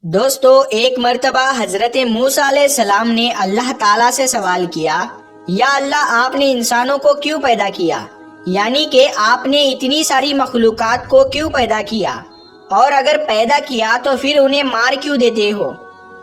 दोस्तों, एक मर्तबा हजरत मूसा अलैहिस्सलाम ने अल्लाह ताला से सवाल किया, या अल्लाह, आपने इंसानों को क्यों पैदा किया? यानी कि आपने इतनी सारी मखलूकात को क्यों पैदा किया, और अगर पैदा किया तो फिर उन्हें मार क्यों देते हो,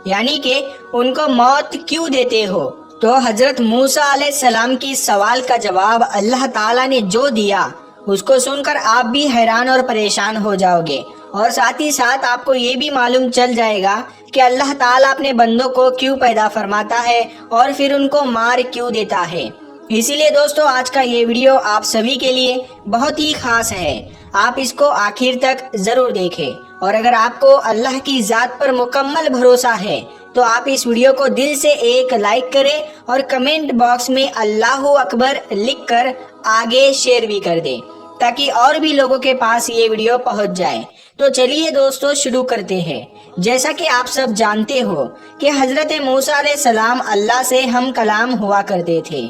यानी कि उनको मौत क्यों देते हो? तो हजरत मूसा अलैहिस्सलाम की सवाल का जवाब अल्लाह ताला ने जो दिया, उसको सुनकर आप भी हैरान और परेशान हो जाओगे, और साथ ही साथ आपको ये भी मालूम चल जाएगा कि अल्लाह ताला अपने बंदों को क्यों पैदा फरमाता है और फिर उनको मार क्यों देता है। इसीलिए दोस्तों, आज का ये वीडियो आप सभी के लिए बहुत ही खास है। आप इसको आखिर तक जरूर देखें, और अगर आपको अल्लाह की जात पर मुकम्मल भरोसा है तो आप इस वीडियो को दिल से एक लाइक करें और कमेंट बॉक्स में अल्लाहू अकबर लिखकर आगे शेयर भी कर दें, ताकि और भी लोगों के पास ये वीडियो पहुंच जाए। तो चलिए दोस्तों, शुरू करते हैं। जैसा कि आप सब जानते हो कि हजरत मूसा अलैहिस्सलाम अल्लाह से हम कलाम हुआ करते थे,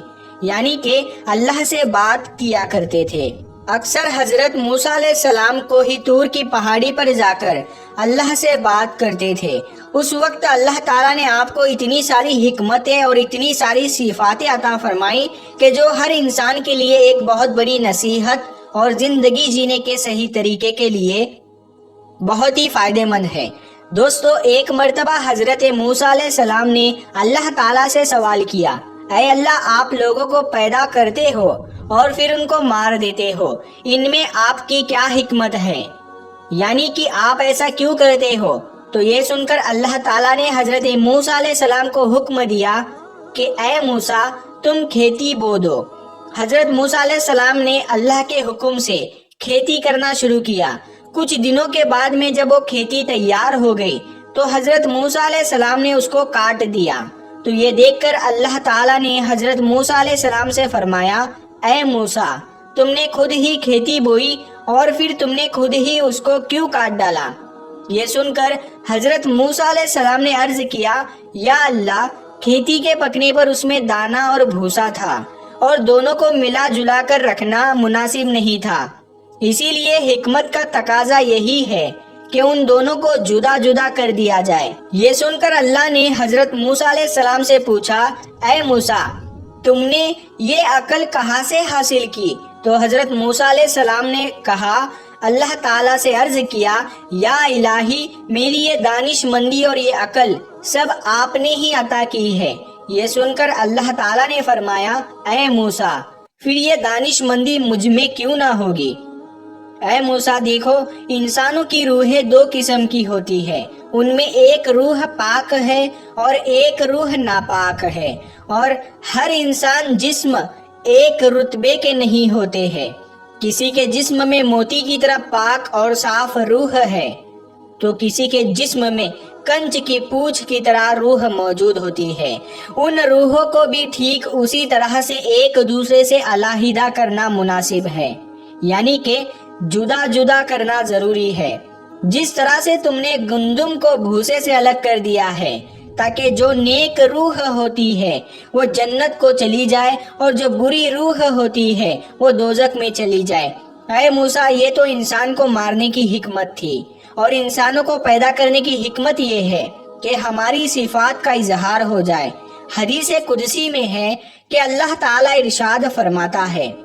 यानी कि अल्लाह से बात किया करते थे। अक्सर हजरत मूसा अलैहिस्सलाम को ही तूर की पहाड़ी पर जाकर अल्लाह से बात करते थे। उस वक्त अल्लाह ताला ने आपको इतनी सारी हिकमतें और इतनी सारी सिफातें अता फरमाई कि जो हर इंसान के लिए एक बहुत बड़ी नसीहत और जिंदगी जीने के सही तरीके के लिए बहुत ही फायदेमंद है। दोस्तों, एक मर्तबा हजरत मूसा अलैहिस्सलाम ने अल्लाह ताला से सवाल किया, ऐ अल्लाह, आप लोगों को पैदा करते हो और फिर उनको मार देते हो, इनमें आपकी क्या हिकमत है? यानी कि आप ऐसा क्यों करते हो? तो ये सुनकर अल्लाह ताला ने हजरत मूसा अलैहिस्सलाम को हुक्म दिया कि ऐ मूसा, तुम खेती बो दो। हजरत मूसा अलैहिस्सलाम ने अल्लाह के हुक्म से खेती करना शुरू किया। कुछ दिनों के बाद में जब वो खेती तैयार हो गई तो हजरत मूसा अलैहिस्सलाम ने उसको काट दिया। तो ये देखकर अल्लाह ताला ने हजरत मूसा अलैहिस्सलाम से फरमाया, ऐ मूसा, तुमने खुद ही खेती बोई और फिर तुमने खुद ही उसको क्यों काट डाला? ये सुनकर हजरत मूसा अलैहिस्सलाम ने अर्ज किया, या अल्लाह, खेती के पकने पर उसमें दाना और भूसा था और दोनों को मिला जुला कर रखना मुनासिब नहीं था, इसीलिए हिकमत का तकाजा यही है कि उन दोनों को जुदा जुदा कर दिया जाए। ये सुनकर अल्लाह ने हजरत मूसा अलैहिस्सलाम से पूछा, ऐ मूसा, तुमने ये अकल कहाँ से हासिल की? तो हजरत मूसा अलैहिस्सलाम ने कहा, अल्लाह ताला से अर्ज किया, या इलाही, मेरी ये दानिशमंदी और ये अकल सब आपने ही अता की है। ये सुनकर अल्लाह ताला ने फरमाया, ऐ मूसा, फिर ये दानिशमंदी मुझ में क्यों ना होगी? ऐ मूसा, देखो, इंसानों की रूहें दो किस्म की होती है। उनमें एक रूह पाक है और एक रूह नापाक है, और हर इंसान जिस्म एक रुतबे के नहीं होते हैं। किसी के जिस्म में मोती की तरह पाक और साफ रूह है, तो किसी के जिस्म में कंच की पूंछ की तरह रूह मौजूद होती है। उन रूहों को भी ठीक उसी तरह से एक दूसरे से अलहदा करना मुनासिब है, यानी कि जुदा जुदा करना जरूरी है। जिस तरह से तुमने गंदुम को भूसे से अलग कर दिया है, ताकि जो नेक रूह होती है वो जन्नत को चली जाए और जो बुरी रूह होती है वो दोजख में चली जाए। ऐ मूसा, ये तो इंसान को मारने की हिकमत थी, और इंसानों को पैदा करने की हिकमत ये है कि हमारी सिफात का इजहार हो जाए। हदीस कुदसी में है कि अल्लाह ताला इरशाद फरमाता है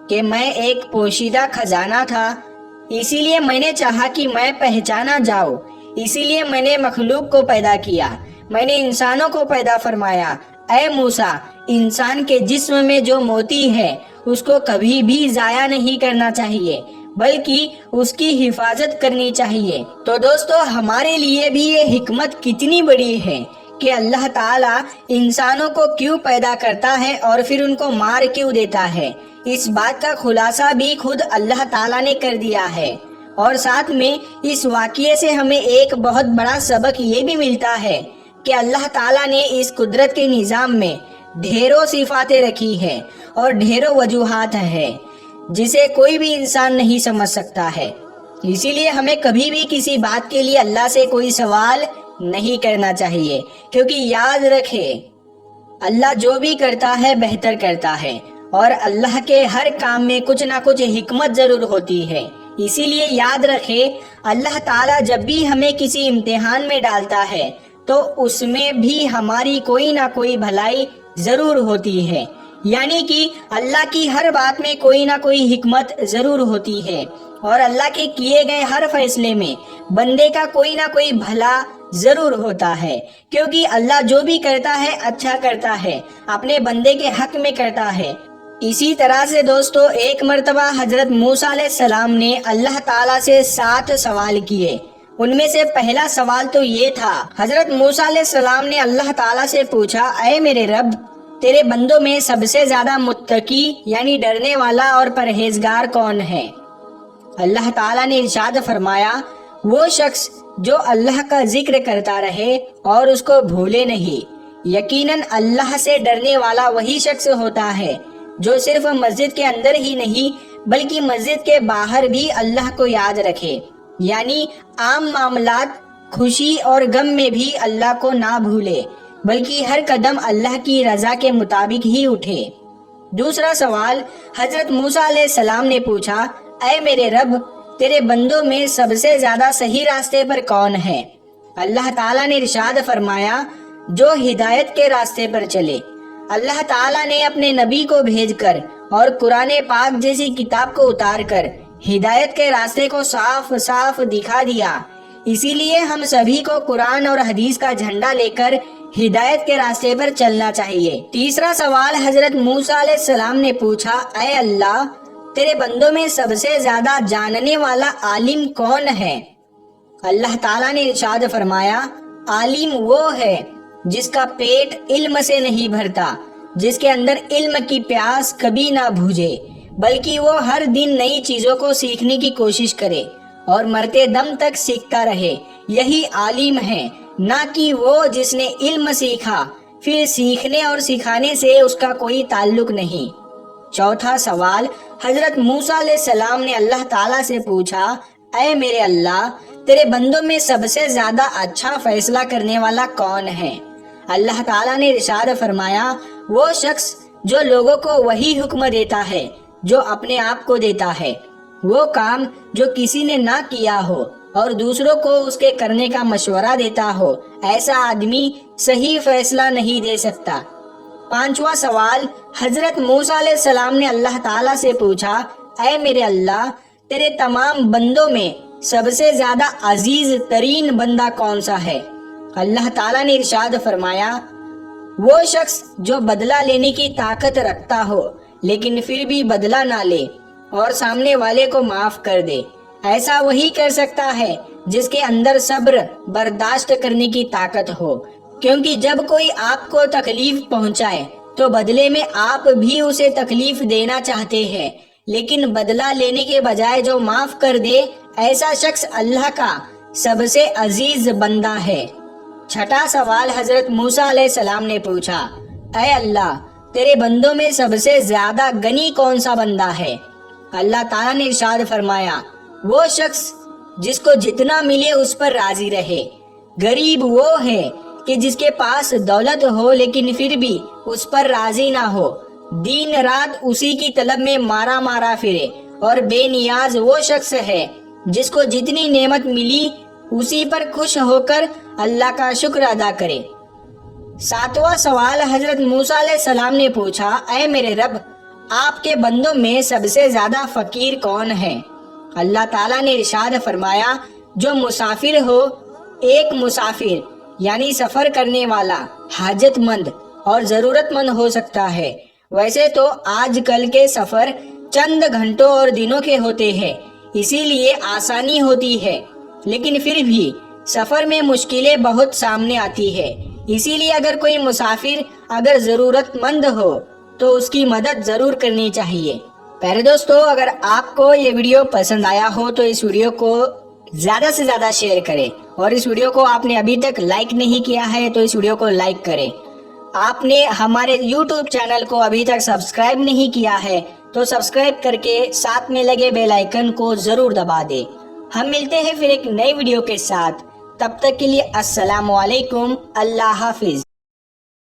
कि मैं एक पोशीदा खजाना था, इसीलिए मैंने चाहा कि मैं पहचाना जाऊं, इसीलिए मैंने मखलूक को पैदा किया, मैंने इंसानों को पैदा फरमाया। ऐ मूसा, इंसान के जिस्म में जो मोती है उसको कभी भी जाया नहीं करना चाहिए, बल्कि उसकी हिफाजत करनी चाहिए। तो दोस्तों, हमारे लिए भी ये हिकमत कितनी बड़ी है कि अल्लाह ताला इंसानों को क्यों पैदा करता है और फिर उनको मार क्यों देता है। इस बात का खुलासा भी खुद अल्लाह ताला ने कर दिया है, और साथ में इस वाक़ये से हमें एक बहुत बड़ा सबक ये भी मिलता है कि अल्लाह ताला ने इस कुदरत के निज़ाम में ढेरों सिफातें रखी है और ढेरों वजूहात है जिसे कोई भी इंसान नहीं समझ सकता है। इसीलिए हमें कभी भी किसी बात के लिए अल्लाह से कोई सवाल नहीं करना चाहिए, क्योंकि याद रखे, अल्लाह जो भी करता है बेहतर करता है, और अल्लाह के हर काम में कुछ ना कुछ हिकमत जरूर होती है। इसीलिए याद रखे, اللہ تعالیٰ جب بھی ہمیں کسی امتحان میں ڈالتا ہے تو اس میں بھی ہماری کوئی نہ کوئی بھلائی ضرور ہوتی ہے، یعنی کہ اللہ کی ہر بات میں کوئی نہ کوئی حکمت ضرور ہوتی ہے، اور اللہ کے کیے گئے ہر فیصلے میں بندے کا کوئی نہ کوئی بھلا ضرور ہوتا ہے، کیونکہ اللہ جو بھی کرتا ہے اچھا کرتا ہے، اپنے بندے کے حق میں کرتا ہے۔ اسی طرح سے دوستو، ایک مرتبہ حضرت موسیٰ علیہ السلام نے اللہ تعالیٰ سے 7 سوال کیے۔ ان میں سے پہلا سوال تو یہ تھا، حضرت موسیٰ علیہ السلام نے اللہ تعالیٰ سے پوچھا، اے میرے رب، تیرے بندوں میں سب سے زیادہ متقی یعنی ڈرنے والا اور پرہیزگار کون ہے؟ اللہ تعالیٰ نے ارشاد فرمایا، وہ شخص جو اللہ کا ذکر کرتا رہے اور اس کو بھولے نہیں۔ یقیناً اللہ سے ڈرنے والا وہی شخص ہوتا ہے جو صرف مسجد کے اندر ہی نہیں بلکہ مسجد کے باہر بھی اللہ کو یاد رکھے، یعنی عام معاملات، خوشی اور غم میں بھی اللہ کو نہ بھولے بلکہ ہر قدم اللہ کی رضا کے مطابق ہی اٹھے۔ دوسرا سوال حضرت موسیٰ علیہ السلام نے پوچھا، اے میرے رب، تیرے بندوں میں سب سے زیادہ صحیح راستے پر کون ہے؟ اللہ تعالیٰ نے ارشاد فرمایا، جو ہدایت کے راستے پر چلے۔ اللہ تعالیٰ نے اپنے نبی کو بھیج کر اور قرآن پاک جیسی کتاب کو اتار کر ہدایت کے راستے کو صاف صاف دکھا دیا، اسی لیے ہم سبھی کو قرآن اور حدیث کا جھنڈا لے کر ہدایت کے راستے پر چلنا چاہیے۔ تیسرا سوال حضرت موسیٰ علیہ السلام نے پوچھا، اے اللہ، تیرے بندوں میں سب سے زیادہ جاننے والا عالم کون ہے؟ اللہ تعالیٰ نے ارشاد فرمایا، عالم وہ ہے جس کا پیٹ علم سے نہیں بھرتا، جس کے اندر علم کی پیاس کبھی نہ بجھے، بلکہ وہ ہر دن نئی چیزوں کو سیکھنے کی کوشش کرے اور مرتے دم تک سیکھتا رہے، یہی عالم ہے، نہ کہ وہ جس نے علم سیکھا پھر سیکھنے اور سکھانے سے اس کا کوئی تعلق نہیں۔ چوتھا سوال حضرت موسیٰ علیہ السلام نے اللہ تعالیٰ سے پوچھا، اے میرے اللہ، تیرے بندوں میں سب سے زیادہ اچھا فیصلہ کرنے والا کون ہے؟ اللہ تعالیٰ نے ارشاد فرمایا، وہ شخص جو لوگوں کو وہی حکم دیتا ہے جو اپنے آپ کو دیتا ہے، وہ کام جو کسی نے نہ کیا ہو اور دوسروں کو اس کے کرنے کا مشورہ دیتا ہو، ایسا آدمی صحیح فیصلہ نہیں دے سکتا۔ پانچواں سوال حضرت موسیٰ علیہ السلام نے اللہ تعالیٰ سے پوچھا، اے میرے اللہ، تیرے تمام بندوں میں سب سے زیادہ عزیز ترین بندہ کون سا ہے؟ اللہ تعالیٰ نے ارشاد فرمایا، وہ شخص جو بدلہ لینے کی طاقت رکھتا ہو لیکن پھر بھی بدلہ نہ لے اور سامنے والے کو معاف کر دے، ایسا وہی کر سکتا ہے جس کے اندر صبر برداشت کرنے کی طاقت ہو، کیونکہ جب کوئی آپ کو تکلیف پہنچائے تو بدلے میں آپ بھی اسے تکلیف دینا چاہتے ہیں، لیکن بدلہ لینے کے بجائے جو معاف کر دے، ایسا شخص اللہ کا سب سے عزیز بندہ ہے۔ چھٹا سوال حضرت موسیٰ علیہ السلام نے پوچھا، اے اللہ، تیرے بندوں میں سب سے زیادہ غنی کون سا بندہ ہے؟ اللہ تعالیٰ نے ارشاد فرمایا، وہ شخص جس کو جتنا ملے اس پر راضی رہے۔ غریب وہ ہے کہ جس کے پاس دولت ہو لیکن پھر بھی اس پر راضی نہ ہو، دن رات اسی کی طلب میں مارا مارا پھرے، اور بے نیاز وہ شخص ہے جس کو جتنی نعمت ملی اسی پر خوش ہو کر اللہ کا شکر ادا کرے۔ ساتواں سوال حضرت موسیٰ علیہ السلام نے پوچھا، اے میرے رب، آپ کے بندوں میں سب سے زیادہ فقیر کون ہے؟ اللہ تعالیٰ نے ارشاد فرمایا، جو مسافر ہو، ایک مسافر یعنی سفر کرنے والا حاجت مند اور ضرورت مند ہو سکتا ہے۔ ویسے تو آج کل کے سفر چند گھنٹوں اور دنوں کے ہوتے ہیں، اسی لیے آسانی ہوتی ہے، لیکن پھر بھی سفر میں مشکلیں بہت سامنے آتی ہے، اسی لیے اگر کوئی مسافر اگر ضرورت مند ہو تو اس کی مدد ضرور کرنی چاہیے۔ پیارے دوستو، اگر آپ کو یہ ویڈیو پسند آیا ہو تو اس ویڈیو کو زیادہ سے زیادہ شیئر کریں، اور اس ویڈیو کو آپ نے ابھی تک لائک نہیں کیا ہے تو اس ویڈیو کو لائک کریں۔ آپ نے ہمارے YouTube چینل کو ابھی تک سبسکرائب نہیں کیا ہے تو سبسکرائب کر کے ساتھ میں لگے بیل آئیکن کو ضرور دبا دیں۔ ہم ملتے ہیں پھر ایک نئی ویڈیو کے ساتھ، تب تک کے لیے السلام علیکم، اللہ حافظ۔